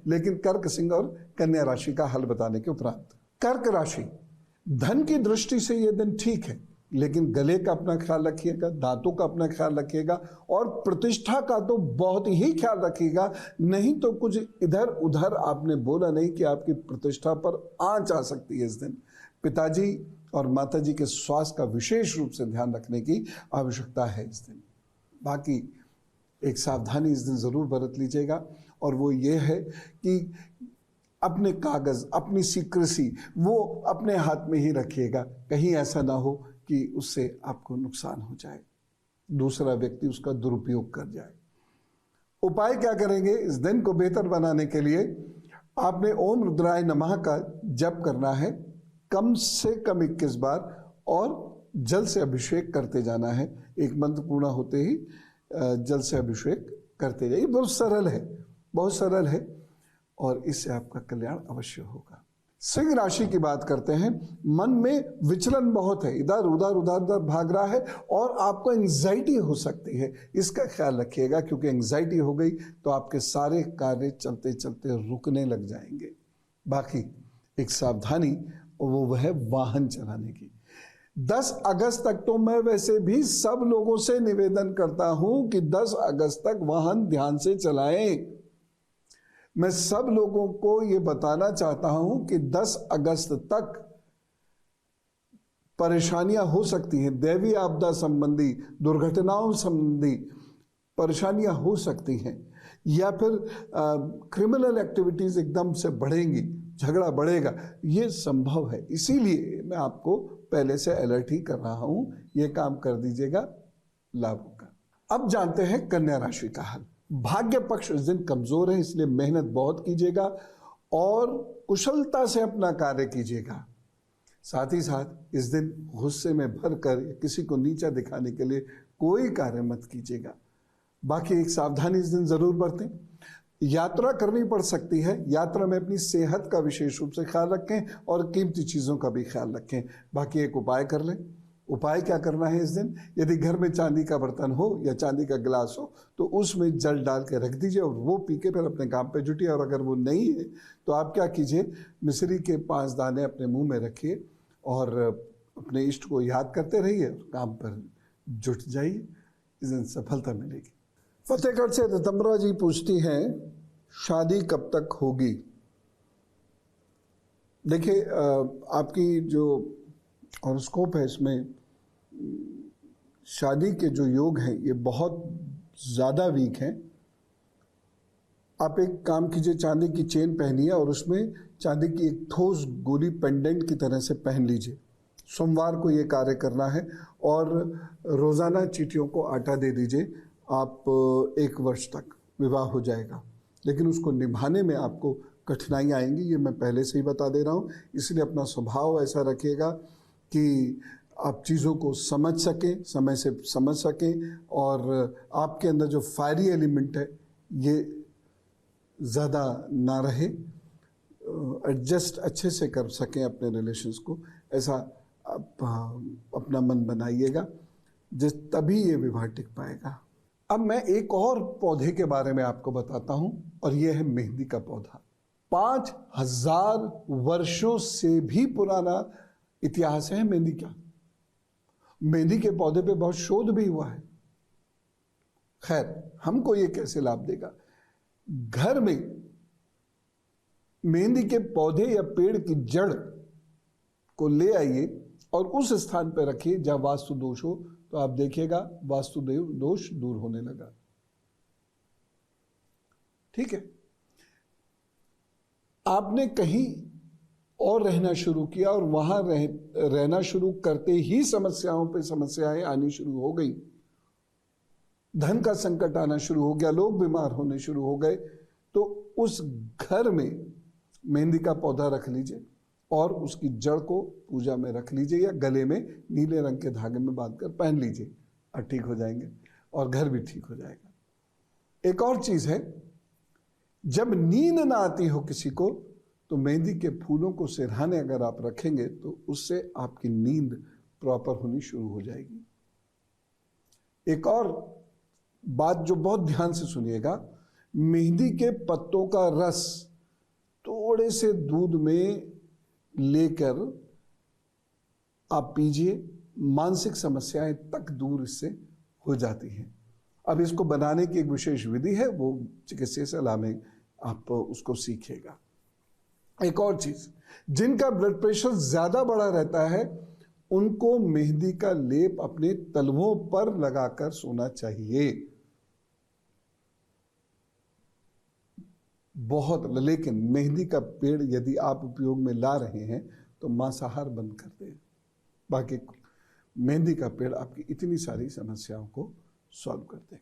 लेकिन कर्क, सिंह और कन्या राशि का हल बताने के उपरांत। कर्क राशि, धन की दृष्टि से यह दिन ठीक है, लेकिन गले का अपना ख्याल रखिएगा, दांतों का अपना ख्याल रखिएगा और प्रतिष्ठा का तो बहुत ही ख्याल रखिएगा, नहीं तो कुछ इधर उधर आपने बोला नहीं कि आपकी प्रतिष्ठा पर आंच आ सकती है इस दिन। पिताजी और माताजी के स्वास्थ्य का विशेष रूप से ध्यान रखने की आवश्यकता है इस दिन। बाकी एक सावधानी इस दिन जरूर बरत लीजिएगा, और वो ये है कि अपने कागज, अपनी सीक्रेसी वो अपने हाथ में ही रखिएगा, कहीं ऐसा ना हो कि उससे आपको नुकसान हो जाए, दूसरा व्यक्ति उसका दुरुपयोग कर जाए। उपाय क्या करेंगे इस दिन को बेहतर बनाने के लिए? आपने ओम रुद्राय नमः का जप करना है कम से कम 21 बार, और जल से अभिषेक करते जाना है। एक मंत्र पूर्ण होते ही जल से अभिषेक करते जाइए। बहुत सरल है, बहुत सरल है, और इससे आपका कल्याण अवश्य होगा। सिंह राशि की बात करते हैं। मन में विचलन बहुत है, इधर उधर भाग रहा है और आपको एंजाइटी हो सकती है, इसका ख्याल रखिएगा, क्योंकि एंजाइटी हो गई तो आपके सारे कार्य चलते चलते रुकने लग जाएंगे। बाकी एक सावधानी, वो है वाहन चलाने की। 10 अगस्त तक तो मैं वैसे भी सब लोगों से निवेदन करता हूं कि 10 अगस्त तक वाहन ध्यान से चलाएं। मैं सब लोगों को ये बताना चाहता हूं कि 10 अगस्त तक परेशानियां हो सकती हैं, दैवीय आपदा संबंधी, दुर्घटनाओं संबंधी परेशानियां हो सकती हैं, या फिर क्रिमिनल एक्टिविटीज एकदम से बढ़ेंगी, झगड़ा बढ़ेगा, ये संभव है। इसीलिए मैं आपको पहले से अलर्ट ही कर रहा हूं, ये काम कर दीजिएगा, लाभ होगा। अब जानते हैं कन्या राशि का हाल। भाग्य पक्ष इस दिन कमजोर है, इसलिए मेहनत बहुत कीजिएगा और कुशलता से अपना कार्य कीजिएगा। साथ ही साथ इस दिन गुस्से में भरकर किसी को नीचा दिखाने के लिए कोई कार्य मत कीजिएगा। बाकी एक सावधानी इस दिन जरूर बरतें। यात्रा करनी पड़ सकती है, यात्रा में अपनी सेहत का विशेष रूप से ख्याल रखें और कीमती चीजों का भी ख्याल रखें। बाकी एक उपाय कर लें। उपाय क्या करना है इस दिन? यदि घर में चांदी का बर्तन हो या चांदी का गिलास हो तो उसमें जल डाल के रख दीजिए और वो पी के फिर अपने काम पे जुटिए। और अगर वो नहीं है तो आप क्या कीजिए, मिश्री के 5 दाने अपने मुंह में रखिए और अपने इष्ट को याद करते रहिए और काम पर जुट जाइए, इस दिन सफलता मिलेगी। फतेहगढ़ से रितंबरा जी पूछती हैं, शादी कब तक होगी? देखिए, आपकी जो हॉरोस्कोप है इसमें शादी के जो योग हैं ये बहुत ज़्यादा वीक हैं। आप एक काम कीजिए, चांदी की चेन पहनिए और उसमें चांदी की एक ठोस गोली पेंडेंट की तरह से पहन लीजिए। सोमवार को ये कार्य करना है और रोज़ाना चींटियों को आटा दे दीजिए। आप 1 वर्ष तक विवाह हो जाएगा, लेकिन उसको निभाने में आपको कठिनाइयाँ आएंगी, ये मैं पहले से ही बता दे रहा हूँ। इसलिए अपना स्वभाव ऐसा रखिएगा कि आप चीज़ों को समझ सकें, समय से समझ सकें, और आपके अंदर जो फायरी एलिमेंट है ये ज़्यादा ना रहे, एडजस्ट अच्छे से कर सकें अपने रिलेशंस को, ऐसा आप अपना मन बनाइएगा, तभी ये विवाह टिक पाएगा। अब मैं एक और पौधे के बारे में आपको बताता हूं, और यह है मेहंदी का पौधा। 5000 वर्षों से भी पुराना इतिहास है मेहंदी का। मेहंदी के पौधे पे बहुत शोध भी हुआ है। खैर, हमको ये कैसे लाभ देगा? घर में मेहंदी के पौधे या पेड़ की जड़ को ले आइए और उस स्थान पर रखिए जहां वास्तु दोष हो, तो आप देखिएगा वास्तु दोष दूर होने लगा। ठीक है, आपने कहीं और रहना शुरू किया और वहां रहना शुरू करते ही समस्याओं पे समस्याएं आनी शुरू हो गई, धन का संकट आना शुरू हो गया, लोग बीमार होने शुरू हो गए, तो उस घर में मेहंदी का पौधा रख लीजिए और उसकी जड़ को पूजा में रख लीजिए या गले में नीले रंग के धागे में बांधकर पहन लीजिए और ठीक हो जाएंगे और घर भी ठीक हो जाएगा। एक और चीज है, जब नींद ना आती हो किसी को तो मेहंदी के फूलों को सिरहाने अगर आप रखेंगे तो उससे आपकी नींद प्रॉपर होनी शुरू हो जाएगी। एक और बात जो बहुत ध्यान से सुनिएगा, मेहंदी के पत्तों का रस थोड़े से दूध में लेकर आप पीजिए, मानसिक समस्याएं तक दूर इससे हो जाती हैं। अब इसको बनाने की एक विशेष विधि है, वो चिकित्सीय सलाह में आप उसको सीखिएगा। एक और चीज, जिनका ब्लड प्रेशर ज्यादा बढ़ा रहता है उनको मेहंदी का लेप अपने तलवों पर लगाकर सोना चाहिए। बहुत, लेकिन मेहंदी का पेड़ यदि आप उपयोग में ला रहे हैं तो मांसाहार बंद कर दें। बाकी मेहंदी का पेड़ आपकी इतनी सारी समस्याओं को सॉल्व कर देगा।